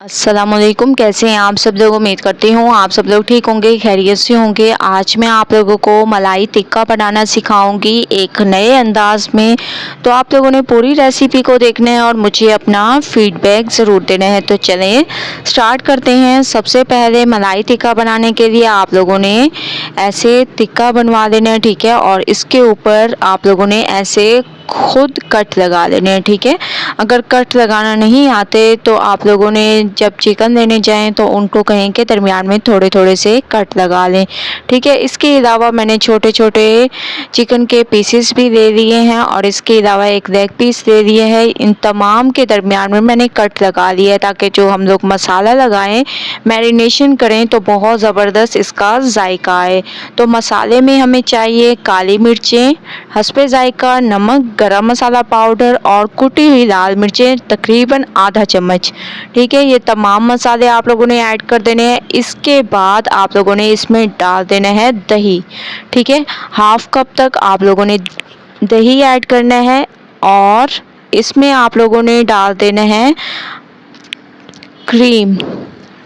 अस्सलामुअलैकुम। कैसे हैं आप सब लोग? उम्मीद करती हूँ आप सब लोग ठीक होंगे, खैरियत से होंगे। आज मैं आप लोगों को मलाई टिक्का बनाना सिखाऊंगी एक नए अंदाज में। तो आप लोगों ने पूरी रेसिपी को देखना है और मुझे अपना फीडबैक ज़रूर देना है। तो चलें स्टार्ट करते हैं। सबसे पहले मलाई टिक्का बनाने के लिए आप लोगों ने ऐसे टिक्का बनवा लेना है, ठीक है। और इसके ऊपर आप लोगों ने ऐसे खुद कट लगा लेने हैं, ठीक है। अगर कट लगाना नहीं आते तो आप लोगों ने जब चिकन लेने जाएं तो उनको कहें कि दरमियान में थोड़े थोड़े से कट लगा लें, ठीक है। इसके अलावा मैंने छोटे छोटे चिकन के पीसेस भी ले लिए हैं और इसके अलावा एक लेग पीस ले लिए हैं। इन तमाम के दरमियान में मैंने कट लगा लिया है ताकि जो हम लोग मसाला लगाएं, मैरिनेशन करें तो बहुत ज़बरदस्त इसका जायका आए। तो मसाले में हमें चाहिए काली मिर्चें, हस्बे जायका नमक, गरम मसाला पाउडर और कुटी हुई लाल मिर्चें तकरीबन आधा चम्मच, ठीक है। ये तमाम मसाले आप लोगों ने ऐड कर देने हैं। इसके बाद आप लोगों ने इसमें डाल देना है दही, ठीक है। हाफ कप तक आप लोगों ने दही ऐड करना है और इसमें आप लोगों ने डाल देना है क्रीम,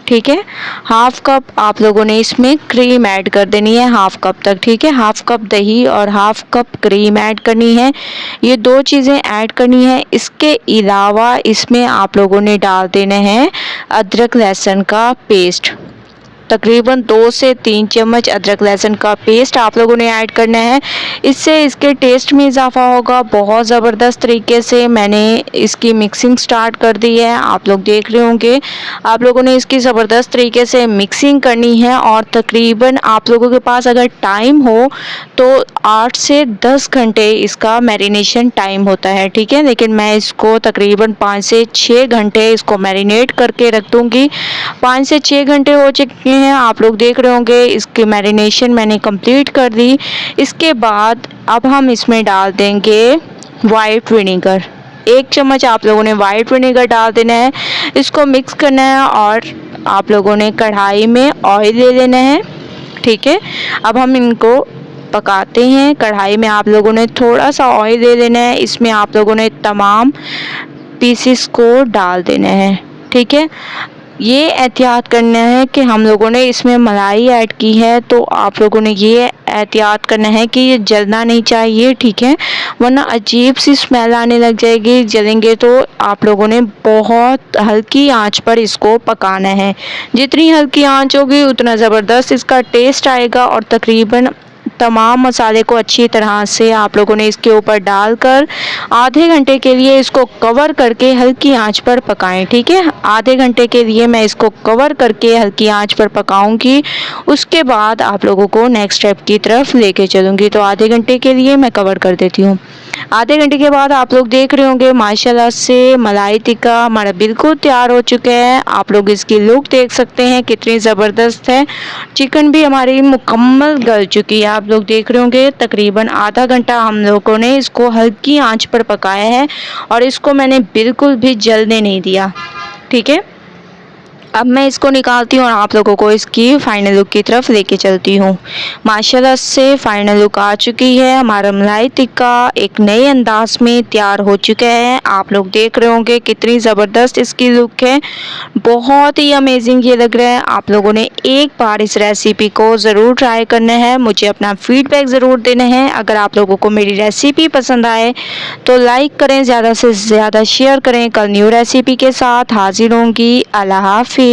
ठीक है। हाफ कप आप लोगों ने इसमें क्रीम ऐड कर देनी है, हाफ कप तक, ठीक है। हाफ कप दही और हाफ कप क्रीम ऐड करनी है। ये दो चीज़ें ऐड करनी है। इसके अलावा इसमें आप लोगों ने डाल देना है अदरक लहसुन का पेस्ट, तकरीबन 2 से 3 चम्मच अदरक लहसुन का पेस्ट आप लोगों ने ऐड करना है। इससे इसके टेस्ट में इजाफा होगा। बहुत ज़बरदस्त तरीके से मैंने इसकी मिक्सिंग स्टार्ट कर दी है, आप लोग देख रहे होंगे। आप लोगों ने इसकी ज़बरदस्त तरीके से मिक्सिंग करनी है और तकरीबन आप लोगों के पास अगर टाइम हो तो 8 से 10 घंटे इसका मैरिनेशन टाइम होता है, ठीक है। लेकिन मैं इसको तकरीबन 5 से 6 घंटे इसको मैरिनेट करके रख दूँगी। 5 से 6 घंटे हो चुके हैं, आप लोग देख रहे होंगे। इसकी मैरिनेशन मैंने कंप्लीट कर दी। इसके बाद अब हम इसमें डाल देंगे वाइट विनेगर। 1 चम्मच आप लोगों ने वाइट विनेगर डाल देना है। इसको मिक्स करना है और आप लोगों ने कढ़ाई में ऑयल ले लेना है, ठीक है। अब हम इनको पकाते हैं। कढ़ाई में आप लोगों ने थोड़ा सा ऑयल ले लेना है। इसमें आप लोगों ने तमाम पीसेस को डाल देना है, ठीक है। ये एहतियात करना है कि हम लोगों ने इसमें मलाई ऐड की है, तो आप लोगों ने ये एहतियात करना है कि ये जलना नहीं चाहिए, ठीक है, वरना अजीब सी स्मेल आने लग जाएगी। जलेंगे तो आप लोगों ने बहुत हल्की आंच पर इसको पकाना है। जितनी हल्की आंच होगी उतना ज़बरदस्त इसका टेस्ट आएगा। और तकरीबन तमाम मसाले को अच्छी तरह से आप लोगों ने इसके ऊपर डालकर आधे घंटे के लिए इसको कवर करके हल्की आंच पर पकाएं, ठीक है। आधे घंटे के लिए मैं इसको कवर करके हल्की आंच पर पकाऊंगी। उसके बाद आप लोगों को नेक्स्ट स्टेप की तरफ लेके चलूँगी। तो आधे घंटे के लिए मैं कवर कर देती हूँ। आधे घंटे के बाद आप लोग देख रहे होंगे माशाल्लाह से मलाई टिक्का हमारा बिल्कुल तैयार हो चुका है। आप लोग इसकी लुक देख सकते हैं कितनी ज़बरदस्त है। चिकन भी हमारी मुकम्मल गल चुकी है, आप लोग देख रहे होंगे। तकरीबन आधा घंटा हम लोगों ने इसको हल्की आंच पर पकाया है और इसको मैंने बिल्कुल भी जलने नहीं दिया, ठीक है। अब मैं इसको निकालती हूँ और आप लोगों को इसकी फ़ाइनल लुक की तरफ लेके चलती हूँ। माशाल्लाह से फ़ाइनल लुक आ चुकी है। हमारा मलाई टिक्का एक नए अंदाज में तैयार हो चुका है। आप लोग देख रहे होंगे कितनी ज़बरदस्त इसकी लुक है। बहुत ही अमेजिंग ये लग रहा है। आप लोगों ने एक बार इस रेसिपी को ज़रूर ट्राई करना है। मुझे अपना फ़ीडबैक ज़रूर देना है। अगर आप लोगों को मेरी रेसिपी पसंद आए तो लाइक करें, ज़्यादा से ज़्यादा शेयर करें। कल न्यू रेसिपी के साथ हाजिर होंगी। अल्लाह हाफिज़।